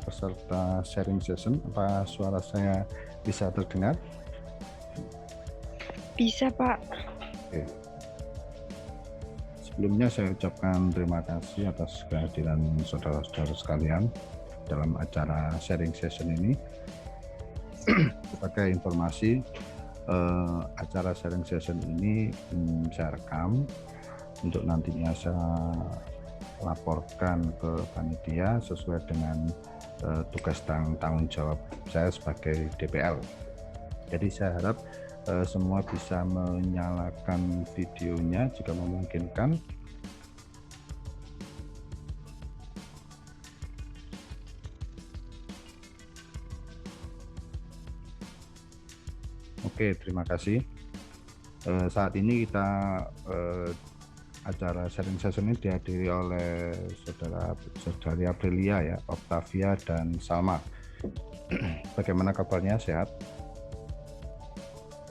peserta sharing session. Apa suara saya bisa terdengar? Bisa, Pak. Oke. Sebelumnya saya ucapkan terima kasih atas kehadiran saudara-saudara sekalian dalam acara sharing session ini. Sebagai informasi, acara sharing session ini saya rekam untuk nantinya saya laporkan ke panitia sesuai dengan tugas dan tanggung jawab saya sebagai DPL. Jadi saya harap semua bisa menyalakan videonya jika memungkinkan. Oke, terima kasih. Saat ini kita acara sharing session ini dihadiri oleh saudari Aprilia ya, Octavia dan Salma. Bagaimana kabarnya, sehat?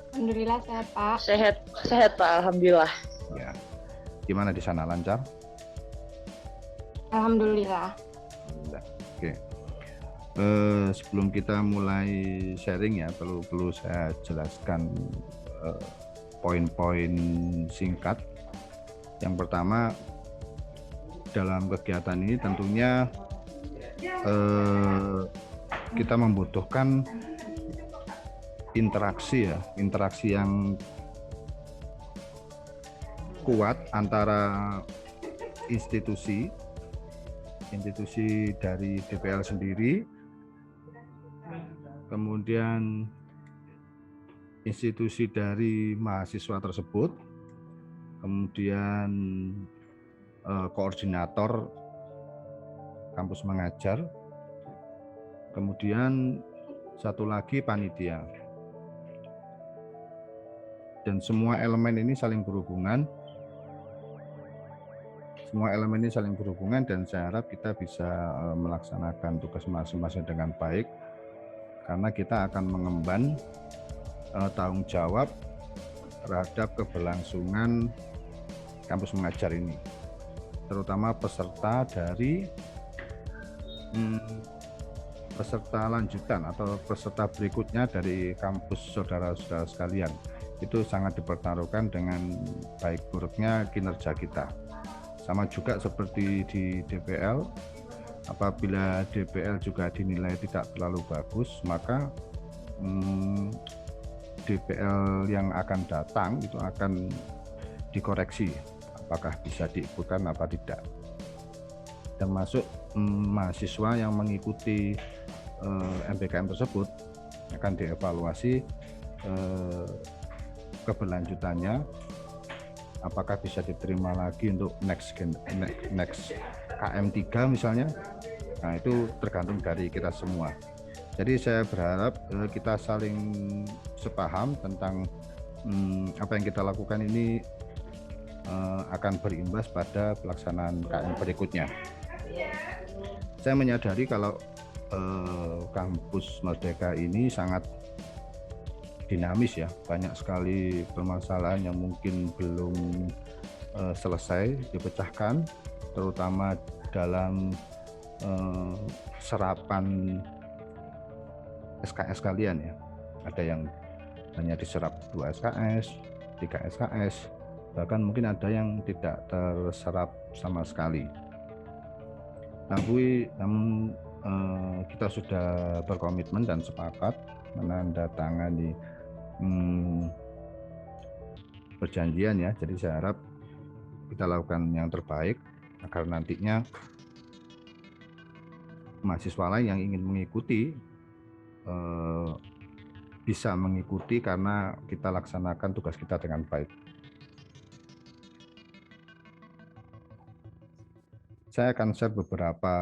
Alhamdulillah sehat, Pak. Sehat Pak, alhamdulillah. Ya. Gimana di sana, lancar? Alhamdulillah. Oke. Sebelum kita mulai sharing ya, perlu saya jelaskan poin-poin singkat. Yang pertama, dalam kegiatan ini tentunya kita membutuhkan interaksi yang kuat antara institusi dari DPL sendiri, kemudian institusi dari mahasiswa tersebut, kemudian koordinator kampus mengajar, kemudian satu lagi panitia. Dan semua elemen ini saling berhubungan. Dan saya harap kita bisa melaksanakan tugas masing-masing dengan baik, karena kita akan mengemban tanggung jawab terhadap keberlangsungan kampus mengajar ini, terutama peserta dari peserta lanjutan atau peserta berikutnya dari kampus saudara-saudara sekalian. Itu sangat dipertaruhkan dengan baik buruknya kinerja kita. Sama juga seperti di DPL, apabila DPL juga dinilai tidak terlalu bagus, maka DPL yang akan datang itu akan dikoreksi apakah bisa diikutkan apa tidak. Termasuk mahasiswa yang mengikuti MBKM tersebut akan dievaluasi keberlanjutannya, apakah bisa diterima lagi untuk next KM3 misalnya. Nah, itu tergantung dari kita semua. Jadi saya berharap kita saling sepaham tentang apa yang kita lakukan ini akan berimbas pada pelaksanaan KM berikutnya. Saya menyadari kalau kampus Merdeka ini sangat dinamis ya, banyak sekali permasalahan yang mungkin belum selesai dipecahkan, terutama dalam serapan SKS kalian ya. Ada yang hanya diserap 2 SKS, 3 SKS, bahkan mungkin ada yang tidak terserap sama sekali. Tapi kita sudah berkomitmen dan sepakat menandatangani perjanjian ya. Jadi saya harap kita lakukan yang terbaik agar nantinya mahasiswa lain yang ingin mengikuti bisa mengikuti karena kita laksanakan tugas kita dengan baik. Saya akan share beberapa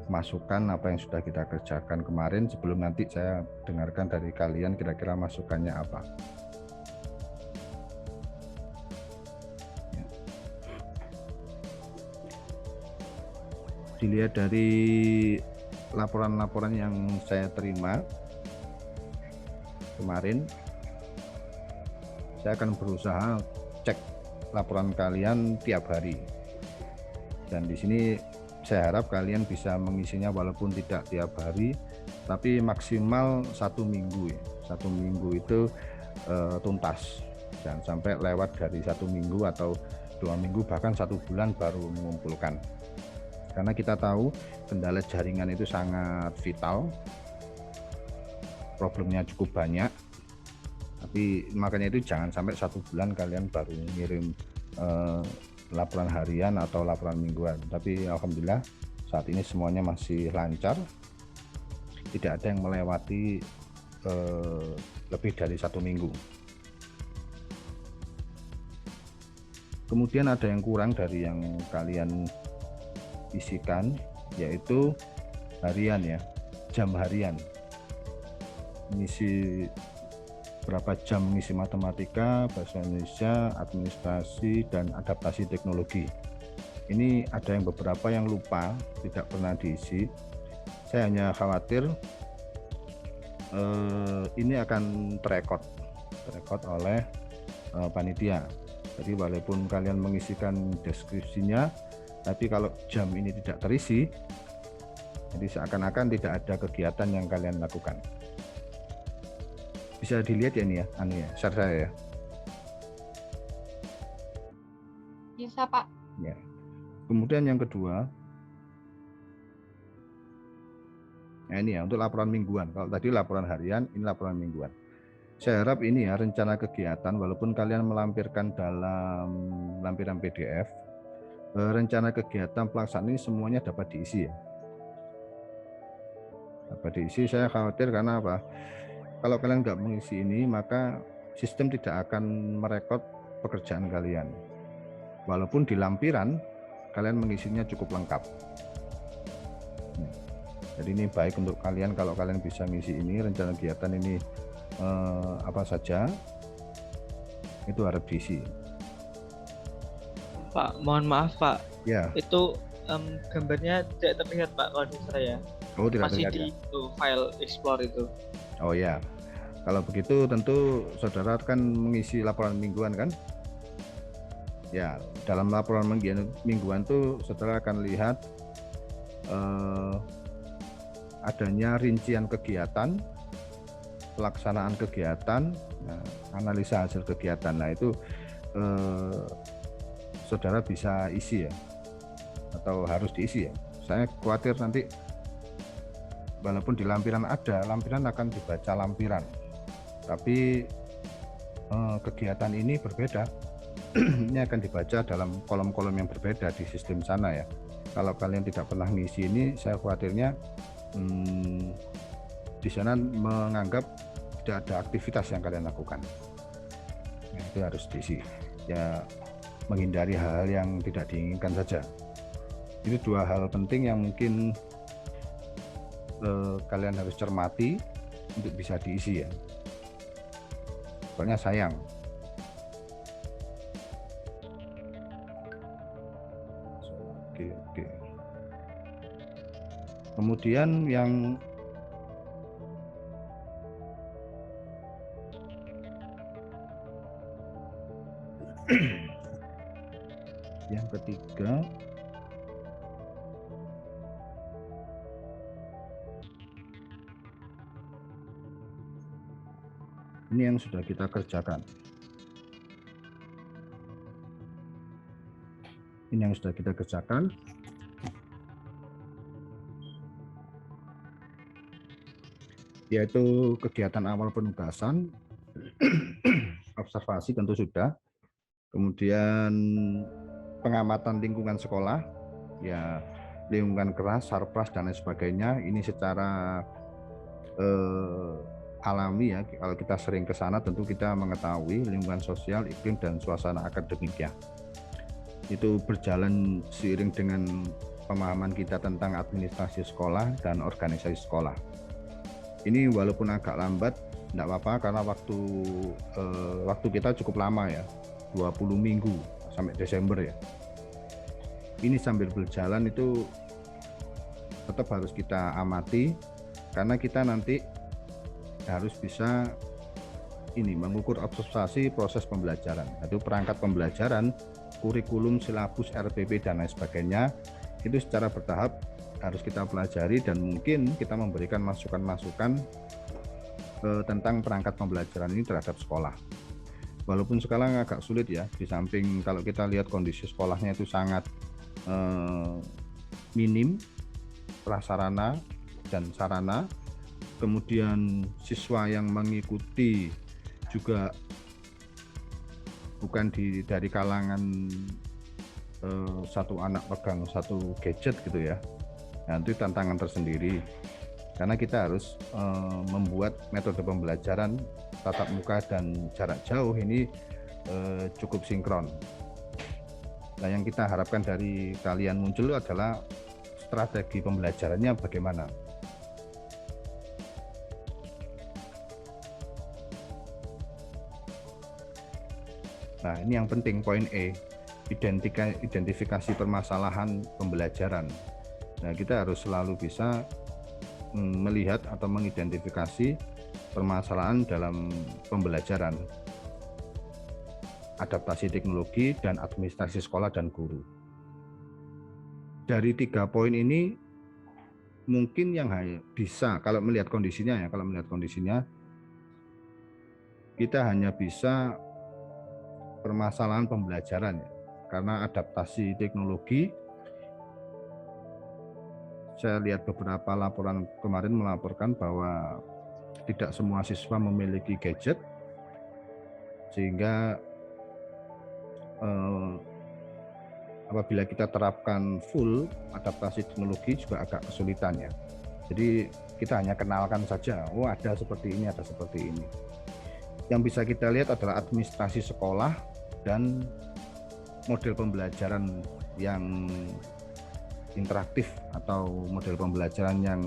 masukan apa yang sudah kita kerjakan kemarin, sebelum nanti saya dengarkan dari kalian kira-kira masukannya apa. Dilihat dari laporan-laporan yang saya terima kemarin, saya akan berusaha cek laporan kalian tiap hari. Dan di sini saya harap kalian bisa mengisinya walaupun tidak tiap hari, tapi maksimal 1 minggu ya. 1 minggu itu tuntas. Jangan sampai lewat dari 1 minggu atau 2 minggu, bahkan 1 bulan baru mengumpulkan. Karena kita tahu kendala jaringan itu sangat vital, problemnya cukup banyak. Tapi makanya itu jangan sampai 1 bulan kalian baru ngirim laporan harian atau laporan mingguan. Tapi alhamdulillah saat ini semuanya masih lancar, tidak ada yang melewati lebih dari 1 minggu. Kemudian ada yang kurang dari yang kalian isikan, yaitu harian ya, jam harian. Ngisi berapa jam ngisi matematika, bahasa Indonesia, administrasi, dan adaptasi teknologi. Ini ada yang beberapa yang lupa, tidak pernah diisi. Saya hanya khawatir ini akan terekod oleh panitia. Jadi walaupun kalian mengisikan deskripsinya, tapi kalau jam ini tidak terisi, jadi seakan-akan tidak ada kegiatan yang kalian lakukan. Bisa dilihat ya ini ya, share saya ya. Bisa, Pak. Ya. Kemudian yang kedua, nah ini ya untuk laporan mingguan. Kalau tadi laporan harian, ini laporan mingguan. Saya harap ini ya rencana kegiatan, walaupun kalian melampirkan dalam lampiran PDF, rencana kegiatan pelaksanaan ini semuanya dapat diisi ya. Dapat diisi, saya khawatir karena apa? Kalau kalian nggak mengisi ini, maka sistem tidak akan merekod pekerjaan kalian. Walaupun di lampiran, kalian mengisinya cukup lengkap. Jadi ini baik untuk kalian kalau kalian bisa ngisi ini, rencana kegiatan ini apa saja, itu harus diisi. Pak, mohon maaf Pak, Ya. itu gambarnya tidak terlihat Pak kalau di saya. Oh, tidak Masih terlihat di ya? itu, file explore itu. Oh ya, kalau begitu tentu saudara kan mengisi laporan mingguan kan? Ya, dalam laporan mingguan itu saudara akan lihat adanya rincian kegiatan, pelaksanaan kegiatan, analisa hasil kegiatan. Nah itu saudara bisa isi ya, atau harus diisi ya. Saya khawatir nanti walaupun di lampiran ada, lampiran akan dibaca lampiran, tapi kegiatan ini berbeda. Ini akan dibaca dalam kolom-kolom yang berbeda di sistem sana ya. Kalau kalian tidak pernah ngisi ini, saya khawatirnya di sana menganggap tidak ada aktivitas yang kalian lakukan. Nah, itu harus diisi ya, menghindari hal-hal yang tidak diinginkan saja. Itu dua hal penting yang mungkin kalian harus cermati untuk bisa diisi ya, soalnya sayang. Oke. Kemudian yang yang ketiga, ini yang sudah kita kerjakan. Ini yang sudah kita kerjakan. Yaitu kegiatan awal penugasan, observasi tentu sudah. Kemudian pengamatan lingkungan sekolah, ya lingkungan kelas, sarpras dan lain sebagainya. Ini secara alami ya, kalau kita sering ke sana tentu kita mengetahui lingkungan sosial, iklim dan suasana akademik ya. Itu berjalan seiring dengan pemahaman kita tentang administrasi sekolah dan organisasi sekolah. Ini walaupun agak lambat, tidak apa-apa karena waktu kita cukup lama ya, 20 minggu sampai Desember ya. Ini sambil berjalan itu tetap harus kita amati, karena kita nanti harus bisa ini mengukur observasi proses pembelajaran. Itu perangkat pembelajaran, kurikulum, silabus, RPP dan lain sebagainya itu secara bertahap harus kita pelajari dan mungkin kita memberikan masukan-masukan tentang perangkat pembelajaran ini terhadap sekolah. Walaupun sekarang agak sulit ya, di samping kalau kita lihat kondisi sekolahnya itu sangat minim prasarana dan sarana, kemudian siswa yang mengikuti juga bukan dari kalangan satu anak pegang satu gadget gitu ya. Nah, itu tantangan tersendiri karena kita harus membuat metode pembelajaran tatap muka dan jarak jauh ini cukup sinkron. Nah, yang kita harapkan dari kalian muncul adalah strategi pembelajarannya bagaimana. Nah, ini yang penting, poin E, identifikasi permasalahan pembelajaran. Nah, kita harus selalu bisa melihat atau mengidentifikasi permasalahan dalam pembelajaran, adaptasi teknologi, dan administrasi sekolah dan guru. Dari 3 poin ini, mungkin yang bisa, kalau melihat kondisinya, kita hanya bisa permasalahan pembelajaran ya, karena adaptasi teknologi. Saya lihat beberapa laporan kemarin melaporkan bahwa tidak semua siswa memiliki gadget, sehingga apabila kita terapkan full adaptasi teknologi juga agak kesulitan ya. Jadi kita hanya kenalkan saja, oh ada seperti ini, ada seperti ini. Yang bisa kita lihat adalah administrasi sekolah dan model pembelajaran yang interaktif atau model pembelajaran yang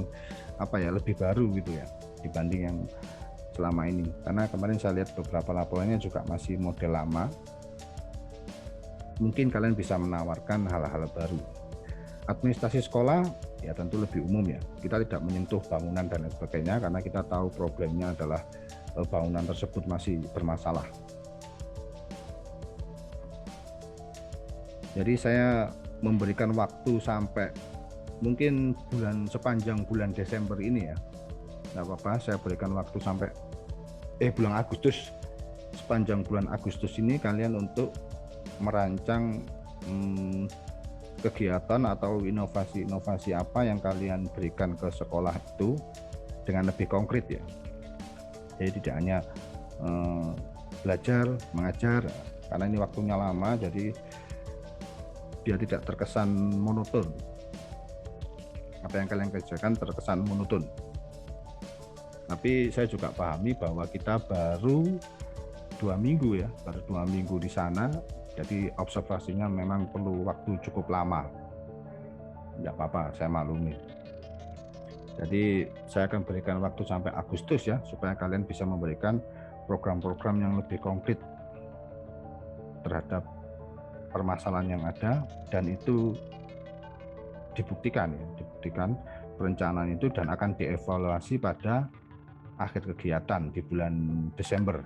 lebih baru gitu ya dibanding yang selama ini. Karena kemarin saya lihat beberapa laporannya juga masih model lama. Mungkin kalian bisa menawarkan hal-hal baru. Administrasi sekolah ya tentu lebih umum ya. Kita tidak menyentuh bangunan dan lain sebagainya karena kita tahu problemnya adalah bangunan tersebut masih bermasalah. Jadi saya memberikan waktu sampai mungkin sepanjang bulan Desember ini ya. Nggak apa-apa, saya berikan waktu sampai bulan Agustus. Sepanjang bulan Agustus ini kalian untuk merancang kegiatan atau inovasi-inovasi apa yang kalian berikan ke sekolah itu dengan lebih konkret ya. Jadi tidak hanya belajar, mengajar, karena ini waktunya lama, jadi biar tidak terkesan monoton. Apa yang kalian kerjakan terkesan monoton. Tapi saya juga pahami bahwa kita baru 2 minggu ya, baru 2 minggu di sana, jadi observasinya memang perlu waktu cukup lama. Tidak apa-apa, saya maklumi. Jadi saya akan berikan waktu sampai Agustus ya, supaya kalian bisa memberikan program-program yang lebih konkret terhadap permasalahan yang ada, dan itu dibuktikan perencanaan itu dan akan dievaluasi pada akhir kegiatan di bulan Desember.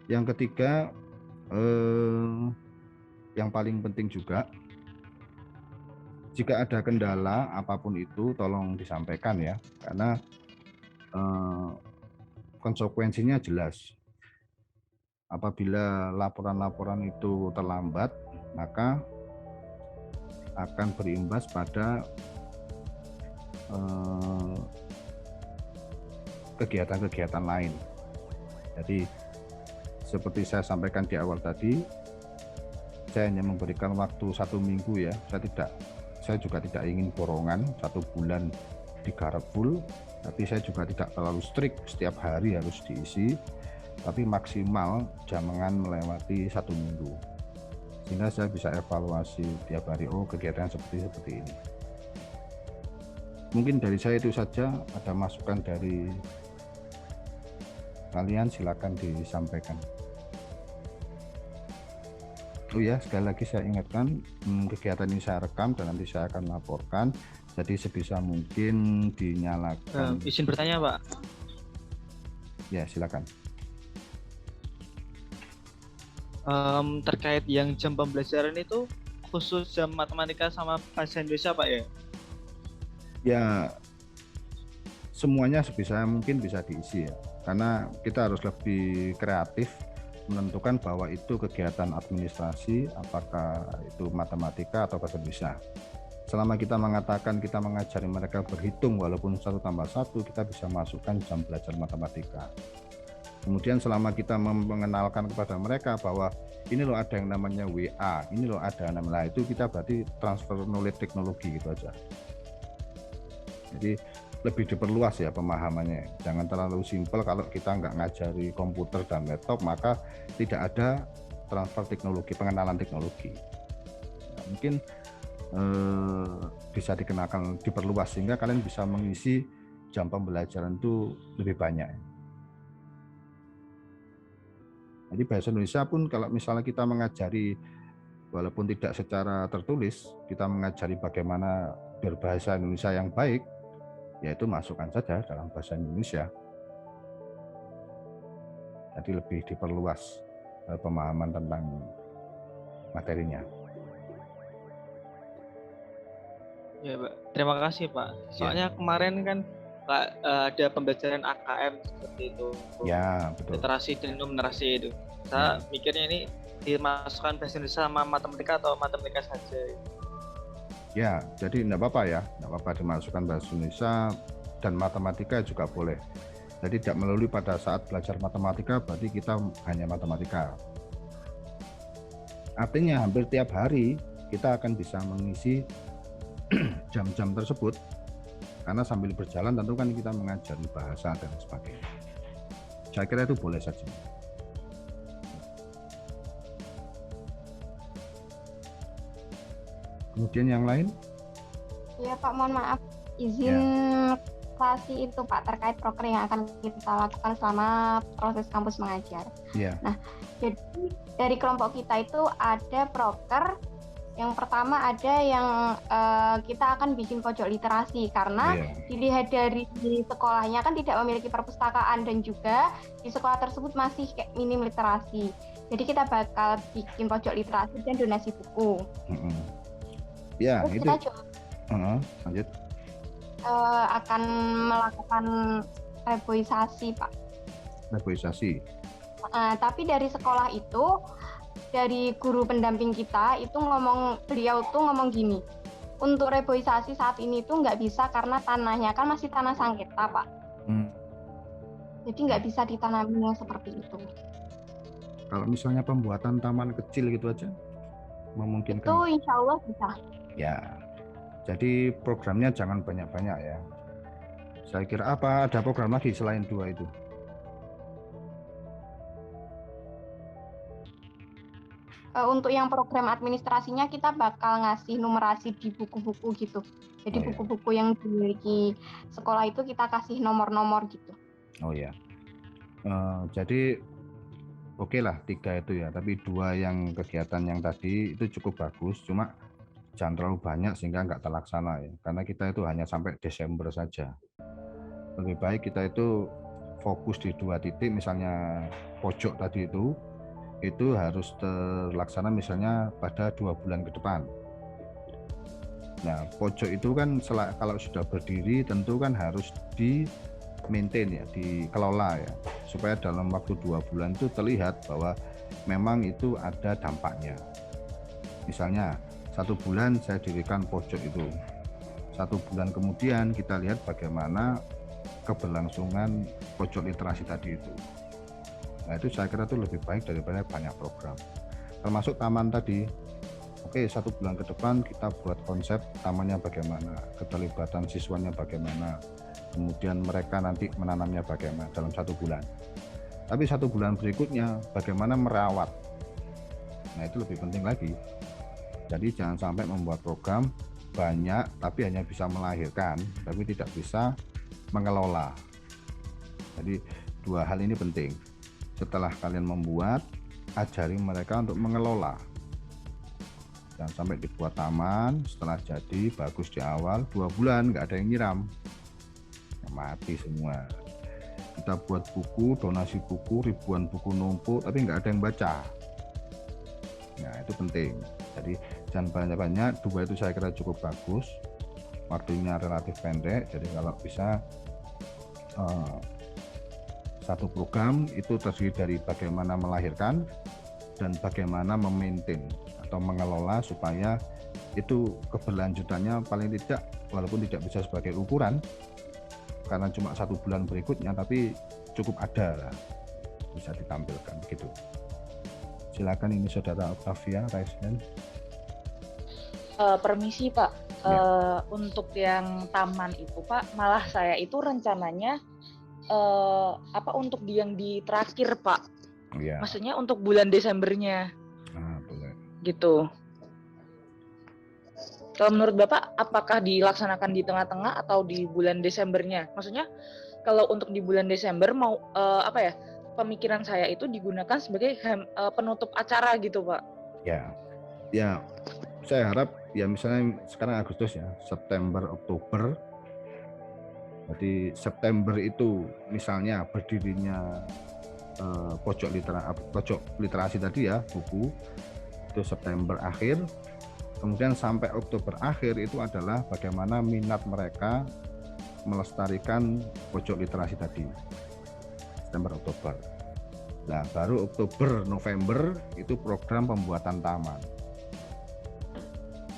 Yang ketiga, yang paling penting juga, jika ada kendala apapun itu tolong disampaikan ya, karena konsekuensinya jelas. Apabila laporan-laporan itu terlambat, maka akan berimbas pada kegiatan-kegiatan lain. Jadi seperti saya sampaikan di awal tadi, saya hanya memberikan waktu 1 minggu ya. Saya juga tidak ingin borongan 1 bulan digarap full, tapi saya juga tidak terlalu strict setiap hari harus diisi, tapi maksimal jangan melewati 1 minggu, sehingga saya bisa evaluasi tiap hari, oh kegiatan seperti ini. Mungkin dari saya itu saja. Ada masukan dari kalian silakan disampaikan. Oh ya, sekali lagi saya ingatkan, kegiatan ini saya rekam dan nanti saya akan laporkan, jadi sebisa mungkin dinyalakan. Izin bertanya Pak. Ya, silakan. Terkait yang jam pembelajaran itu khusus jam matematika sama bahasa Indonesia Pak ya? Ya, semuanya sebisa mungkin bisa diisi ya, karena kita harus lebih kreatif menentukan bahwa itu kegiatan administrasi, apakah itu matematika atau bahasa Indonesia. Selama kita mengatakan kita mengajari mereka berhitung walaupun 1+1, kita bisa masukkan jam belajar matematika. Kemudian selama kita mengenalkan kepada mereka bahwa ini loh ada yang namanya WA, ini loh ada yang namanya, itu kita berarti transfer knowledge teknologi gitu aja. Jadi lebih diperluas ya pemahamannya. Jangan terlalu simpel. Kalau kita nggak ngajari komputer dan laptop, maka tidak ada transfer teknologi, pengenalan teknologi. Nah, mungkin bisa dikenakan, diperluas sehingga kalian bisa mengisi jam pembelajaran itu lebih banyak. Jadi bahasa Indonesia pun kalau misalnya kita mengajari walaupun tidak secara tertulis, kita mengajari bagaimana berbahasa Indonesia yang baik, yaitu masukkan saja dalam bahasa Indonesia. Jadi lebih diperluas pemahaman tentang materinya. Ya Pak, terima kasih Pak. Soalnya kemarin kan Pak ada pembelajaran AKM seperti itu. Ya, betul. Literasi dan numerasi itu. Saya mikirnya ini dimasukkan bahasa Indonesia sama matematika atau matematika saja. Ya, jadi enggak apa-apa ya, enggak apa-apa dimasukkan bahasa Indonesia dan matematika juga boleh. Jadi tidak melulu pada saat belajar matematika berarti kita hanya matematika. Artinya hampir tiap hari kita akan bisa mengisi jam-jam tersebut, karena sambil berjalan tentu kan kita mengajari bahasa dan sebagainya. Saya kira itu boleh saja. Kemudian yang lain? Iya Pak, mohon maaf izin klasi itu Pak terkait proker yang akan kita lakukan selama proses kampus mengajar. Iya. Nah, jadi dari kelompok kita itu ada proker. Yang pertama ada yang kita akan bikin pojok literasi karena dilihat dari sekolahnya kan tidak memiliki perpustakaan dan juga di sekolah tersebut masih kayak minim literasi. Jadi kita bakal bikin pojok literasi dan donasi buku. Ya, terus itu. Kita juga lanjut. Akan melakukan reboisasi, Pak. Reboisasi. Tapi dari sekolah itu, dari guru pendamping kita itu beliau tuh ngomong gini, untuk reboisasi saat ini tuh nggak bisa karena tanahnya kan masih tanah sengketa, Pak. Jadi nggak bisa ditanami yang seperti itu. Kalau misalnya pembuatan taman kecil gitu aja, memungkinkan? Itu insya Allah bisa. Ya, jadi programnya jangan banyak-banyak ya. Saya kira ada program lagi selain 2 itu? Untuk yang program administrasinya kita bakal ngasih numerasi di buku-buku gitu. Jadi buku-buku yang dimiliki sekolah itu kita kasih nomor-nomor gitu. Oh ya. Jadi oke lah 3 itu ya. Tapi 2 yang kegiatan yang tadi itu cukup bagus. Cuma jangan terlalu banyak sehingga nggak terlaksana ya. Karena kita itu hanya sampai Desember saja. Lebih baik kita itu fokus di 2 titik. Misalnya pojok tadi itu harus terlaksana misalnya pada 2 bulan ke depan. Nah, pojok itu kan kalau sudah berdiri tentu kan harus di maintain ya, dikelola ya, supaya dalam waktu 2 bulan itu terlihat bahwa memang itu ada dampaknya. Misalnya 1 bulan saya dirikan pojok itu, 1 bulan kemudian kita lihat bagaimana keberlangsungan pojok literasi tadi itu. Nah, itu saya kira itu lebih baik daripada banyak program. Termasuk taman tadi. Oke, 1 bulan ke depan kita buat konsep tamannya bagaimana, keterlibatan siswanya bagaimana, kemudian mereka nanti menanamnya bagaimana dalam 1 bulan. Tapi 1 bulan berikutnya bagaimana merawat. Nah, itu lebih penting lagi. Jadi jangan sampai membuat program banyak tapi hanya bisa melahirkan, tapi tidak bisa mengelola. Jadi 2 hal ini penting. Setelah kalian membuat, ajari mereka untuk mengelola. Jangan sampai dibuat taman, setelah jadi bagus di awal, 2 bulan nggak ada yang nyiram, ya mati semua. Kita kita buat buku, donasi buku, ribuan buku numpuk, tapi nggak ada yang baca. Nah, itu penting. Jadi jangan banyak-banyak, 2 itu saya kira cukup bagus. Waktunya relatif pendek, jadi kalau bisa satu program itu terdiri dari bagaimana melahirkan dan bagaimana memaintain atau mengelola supaya itu keberlanjutannya paling tidak, walaupun tidak bisa sebagai ukuran karena cuma 1 bulan berikutnya, tapi cukup ada lah, bisa ditampilkan gitu. Silakan, ini saudara Octavia, raise hand. Permisi Pak, untuk yang taman itu Pak, malah saya itu rencananya untuk yang di terakhir Pak, Ya. maksudnya untuk bulan Desembernya Boleh. gitu. Kalau menurut Bapak, apakah dilaksanakan di tengah-tengah atau di bulan Desembernya? Maksudnya kalau untuk di bulan Desember mau pemikiran saya itu digunakan sebagai penutup acara gitu Pak. Ya, saya harap ya misalnya sekarang Agustus ya, September, Oktober. Jadi September itu misalnya berdirinya pojok literasi tadi ya, buku itu September akhir. Kemudian sampai Oktober akhir itu adalah bagaimana minat mereka melestarikan pojok literasi tadi. September, Oktober. Nah, baru Oktober, November itu program pembuatan taman.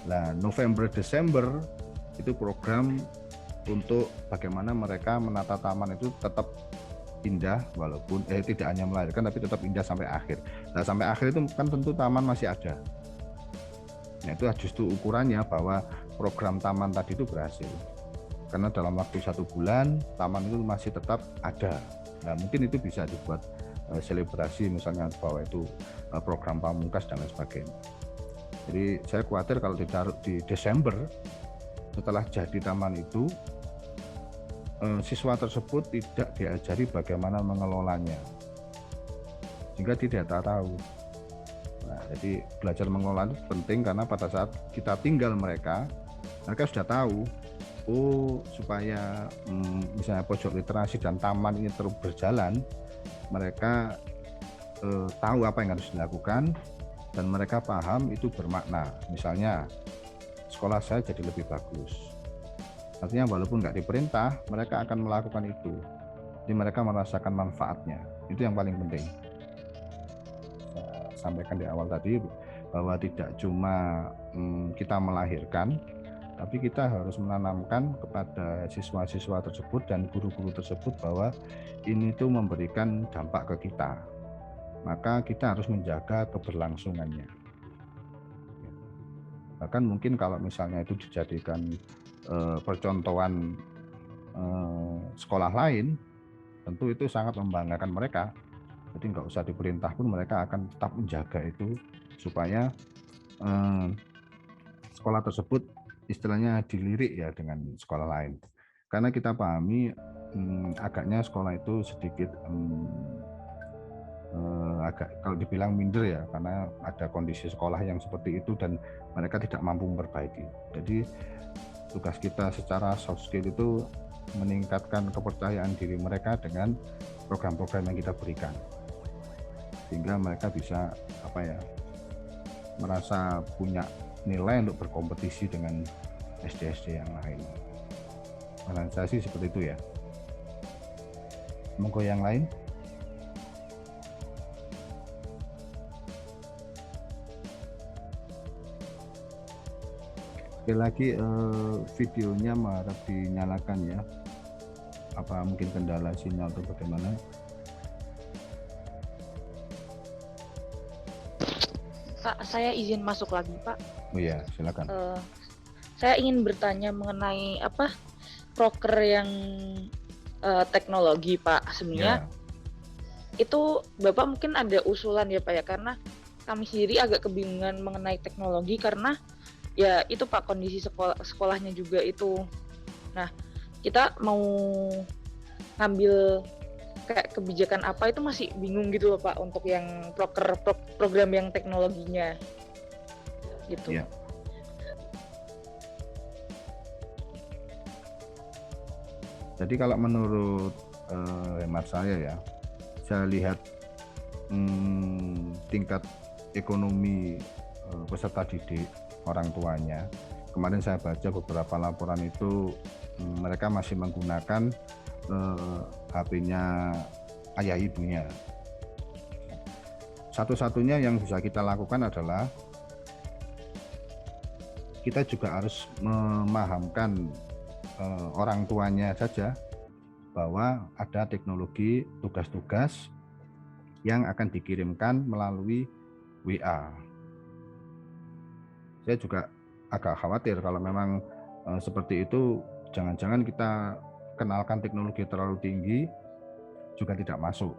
Nah, November, Desember itu program untuk bagaimana mereka menata taman itu tetap indah, walaupun tidak hanya melahirkan tapi tetap indah sampai akhir. Nah, sampai akhir itu kan tentu taman masih ada. Nah, itu justru ukurannya bahwa program taman tadi itu berhasil. Karena dalam waktu 1 bulan taman itu masih tetap ada. Nah, mungkin itu bisa dibuat selebrasi misalnya bahwa itu program pamungkas dan lain sebagainya. Jadi saya khawatir kalau ditaruh di Desember setelah jadi taman itu, siswa tersebut tidak diajari bagaimana mengelolanya, sehingga tidak tahu. Nah, jadi belajar mengelola itu penting karena pada saat kita tinggal mereka sudah tahu, supaya misalnya pojok literasi dan taman ini terus berjalan, mereka tahu apa yang harus dilakukan dan mereka paham itu bermakna. Misalnya sekolah saya jadi lebih bagus, artinya walaupun nggak diperintah mereka akan melakukan itu, jadi mereka merasakan manfaatnya. Itu yang paling penting. Saya sampaikan di awal tadi bahwa tidak cuma kita melahirkan, tapi kita harus menanamkan kepada siswa-siswa tersebut dan guru-guru tersebut bahwa ini tuh memberikan dampak ke kita. Maka kita harus menjaga keberlangsungannya. Bahkan mungkin kalau misalnya itu dijadikan percontohan sekolah lain, tentu itu sangat membanggakan mereka. Jadi nggak usah diperintah pun mereka akan tetap menjaga itu supaya sekolah tersebut istilahnya dilirik ya dengan sekolah lain. Karena kita pahami agaknya sekolah itu sedikit agak kalau dibilang minder ya, karena ada kondisi sekolah yang seperti itu dan mereka tidak mampu memperbaiki. Jadi tugas kita secara soft skill itu meningkatkan kepercayaan diri mereka dengan program-program yang kita berikan, sehingga mereka bisa merasa punya nilai untuk berkompetisi dengan SD-SD yang lain. Menurut saya sih seperti itu ya. Monggo yang lain. Sekali lagi videonya harap dinyalakan ya. Apa mungkin kendala sinyal atau bagaimana? Pak, saya izin masuk lagi Pak. Oh ya, silakan. Saya ingin bertanya mengenai proker yang teknologi Pak. Sebenarnya itu Bapak mungkin ada usulan ya Pak ya, karena kami sendiri agak kebingungan mengenai teknologi karena ya itu Pak, kondisi sekolahnya juga itu. Nah, kita mau ngambil kayak kebijakan apa itu masih bingung gitu loh Pak, untuk yang program yang teknologinya gitu. Ya. Jadi kalau menurut hemat saya ya, saya lihat tingkat ekonomi peserta didik, orang tuanya. Kemarin saya baca beberapa laporan itu mereka masih menggunakan HP-nya ayah ibunya. Satu-satunya yang bisa kita lakukan adalah kita juga harus memahamkan orang tuanya saja bahwa ada teknologi tugas-tugas yang akan dikirimkan melalui WA. Saya juga agak khawatir kalau memang seperti itu, jangan-jangan kita kenalkan teknologi terlalu tinggi juga tidak masuk,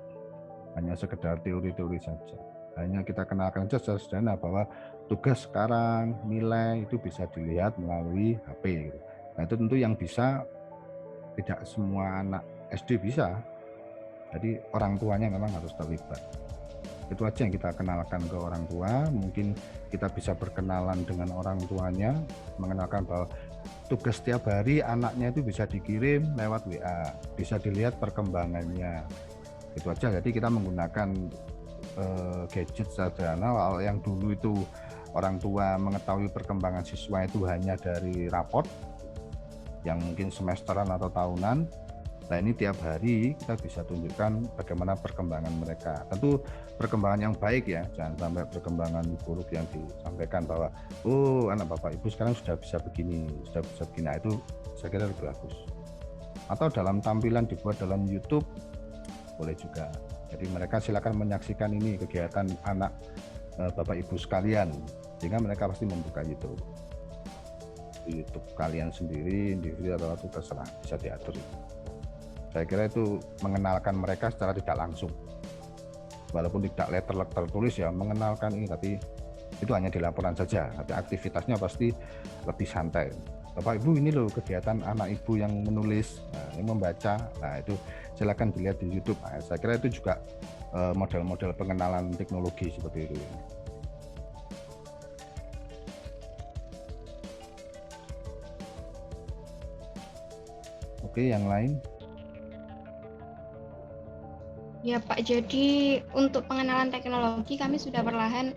hanya sekedar teori-teori saja. Hanya kita kenalkan saja sederhana bahwa tugas sekarang, nilai itu bisa dilihat melalui HP. Nah itu tentu yang bisa, tidak semua anak SD bisa. Jadi orang tuanya memang harus terlibat. Itu aja yang kita kenalkan ke orang tua. Mungkin kita bisa berkenalan dengan orang tuanya, mengenalkan bahwa tugas setiap hari anaknya itu bisa dikirim lewat WA, bisa dilihat perkembangannya. Itu aja. Jadi kita menggunakan gadget sederhana. Yang dulu itu orang tua mengetahui perkembangan siswa itu hanya dari raport yang mungkin semesteran atau tahunan. Nah ini tiap hari kita bisa tunjukkan bagaimana perkembangan mereka. Tentu perkembangan yang baik ya, jangan sampai perkembangan buruk yang disampaikan bahwa oh anak bapak ibu sekarang sudah bisa begini, sudah bisa begini. Nah, itu saya kira lebih bagus. Atau dalam tampilan dibuat dalam YouTube boleh juga. Jadi mereka silakan menyaksikan ini kegiatan anak bapak ibu sekalian, sehingga mereka pasti membuka YouTube. Di YouTube kalian sendiri, individu atau terserah, bisa diatur. Saya kira itu mengenalkan mereka secara tidak langsung, walaupun tidak letter tertulis ya, mengenalkan ini, tapi itu hanya di laporan saja. Tapi aktivitasnya pasti lebih santai. Bapak Ibu ini loh kegiatan anak ibu yang menulis, yang membaca. Nah itu silakan dilihat di YouTube. Nah, saya kira itu juga model-model pengenalan teknologi seperti itu. Oke, yang lain? Ya Pak, jadi untuk pengenalan teknologi kami sudah perlahan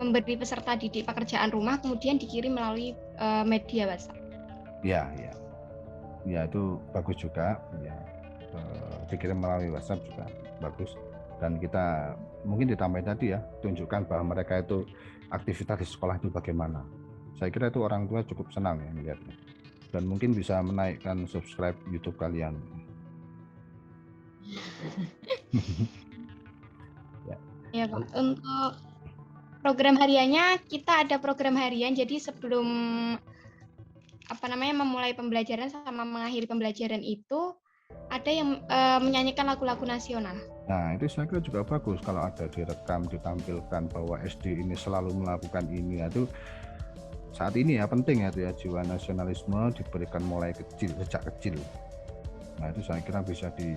memberi peserta didik pekerjaan rumah, kemudian dikirim melalui media WhatsApp. Ya, itu bagus juga. Ya, dikirim melalui WhatsApp juga bagus. Dan kita mungkin ditambah tadi ya, tunjukkan bahwa mereka itu aktivitas di sekolah itu bagaimana. Saya kira itu orang tua cukup senang ya melihatnya. Dan mungkin bisa menaikkan subscribe YouTube kalian. Ya Pak, untuk program hariannya kita ada program harian, jadi sebelum memulai pembelajaran sama mengakhiri pembelajaran itu ada yang menyanyikan lagu-lagu nasional. Nah itu saya kira juga bagus kalau ada direkam, ditampilkan bahwa SD ini selalu melakukan ini. Itu saat ini ya penting ya, itu ya, jiwa nasionalisme diberikan mulai kecil, sejak kecil. Nah itu saya kira bisa di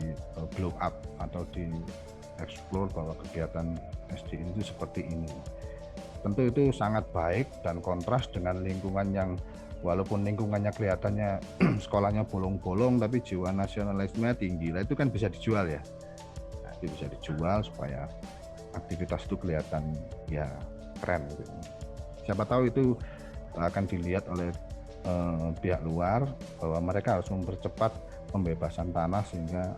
blow up atau di explore bahwa kegiatan SD itu seperti ini. Tentu itu sangat baik dan kontras dengan lingkungan yang walaupun lingkungannya kelihatannya sekolahnya bolong-bolong tapi jiwa nasionalisme tinggi. Lah itu kan bisa dijual ya. Nah, itu bisa dijual supaya aktivitas itu kelihatan ya keren gitu. Siapa tahu itu akan dilihat oleh pihak luar bahwa mereka harus mempercepat pembebasan tanah sehingga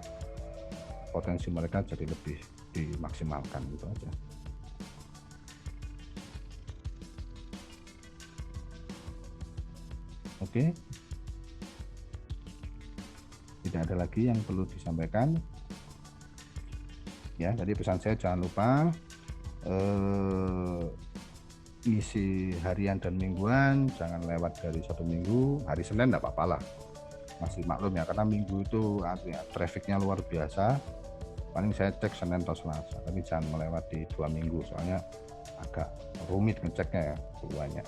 potensi mereka jadi lebih dimaksimalkan gitu aja. Oke. Tidak ada lagi yang perlu disampaikan. Ya, tadi pesan saya jangan lupa ngisi harian dan mingguan jangan lewat dari 1 minggu. Hari Senin enggak apa-apa lah. Masih maklum ya, karena minggu itu artinya trafficnya luar biasa. Paling saya cek Senin atau Selasa, tapi jangan melewati 2 minggu soalnya agak rumit ngeceknya ya, banyak.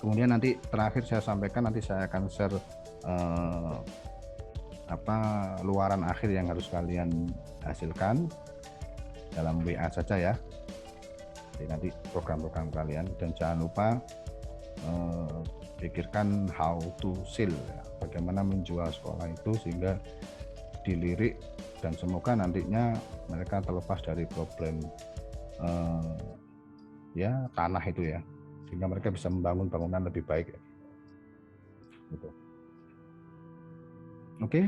Kemudian nanti terakhir saya sampaikan, nanti saya akan share luaran akhir yang harus kalian hasilkan dalam WA saja ya. Jadi nanti program-program kalian, dan jangan lupa pikirkan how to sell, ya. Bagaimana menjual sekolah itu sehingga dilirik, dan semoga nantinya mereka terlepas dari problem ya tanah itu ya, sehingga mereka bisa membangun bangunan lebih baik ya. Gitu. Oke,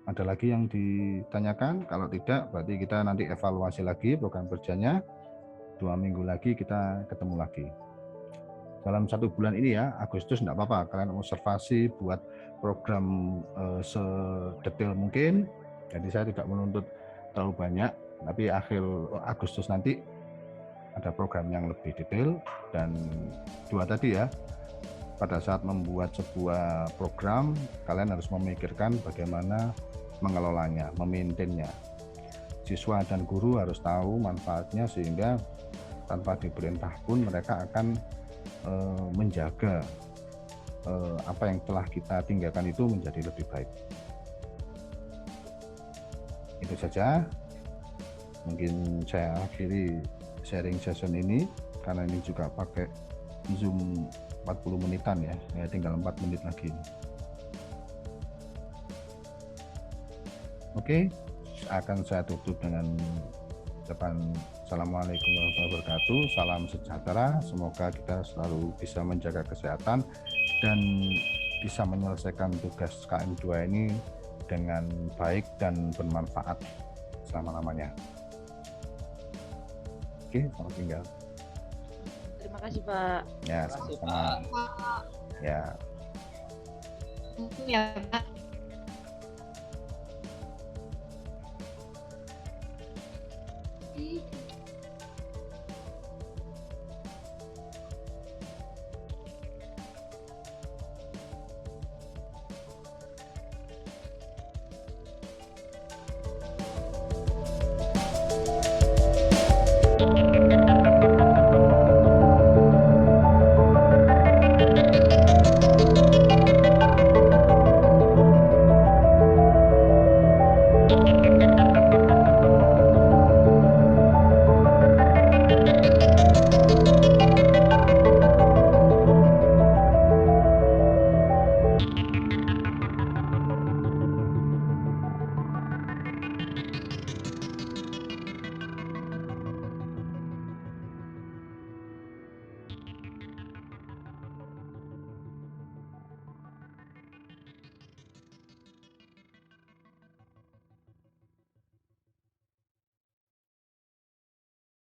ada lagi yang ditanyakan? Kalau tidak, berarti kita nanti evaluasi lagi program kerjanya. 2 minggu lagi kita ketemu lagi. Dalam 1 bulan ini ya, Agustus enggak apa-apa, kalian observasi buat program sedetail mungkin. Jadi saya tidak menuntut terlalu banyak, tapi akhir Agustus nanti ada program yang lebih detail. Dan 2 tadi ya, pada saat membuat sebuah program, kalian harus memikirkan bagaimana mengelolanya, memaintainnya. Siswa dan guru harus tahu manfaatnya sehingga tanpa diperintah pun mereka akan menjaga apa yang telah kita tinggalkan itu menjadi lebih baik. Itu saja. Mungkin saya akhiri sharing session ini karena ini juga pakai Zoom 40 menitan ya, tinggal 4 menit lagi. Oke, akan saya tutup dengan ucapan Assalamualaikum warahmatullahi wabarakatuh, salam sejahtera, semoga kita selalu bisa menjaga kesehatan dan bisa menyelesaikan tugas KM2 ini dengan baik dan bermanfaat selama-lamanya. Oke, selamat tinggal. Terima kasih Pak. Ya, Terima kasih, sama-sama. Ya. Ya, Pak. Pak.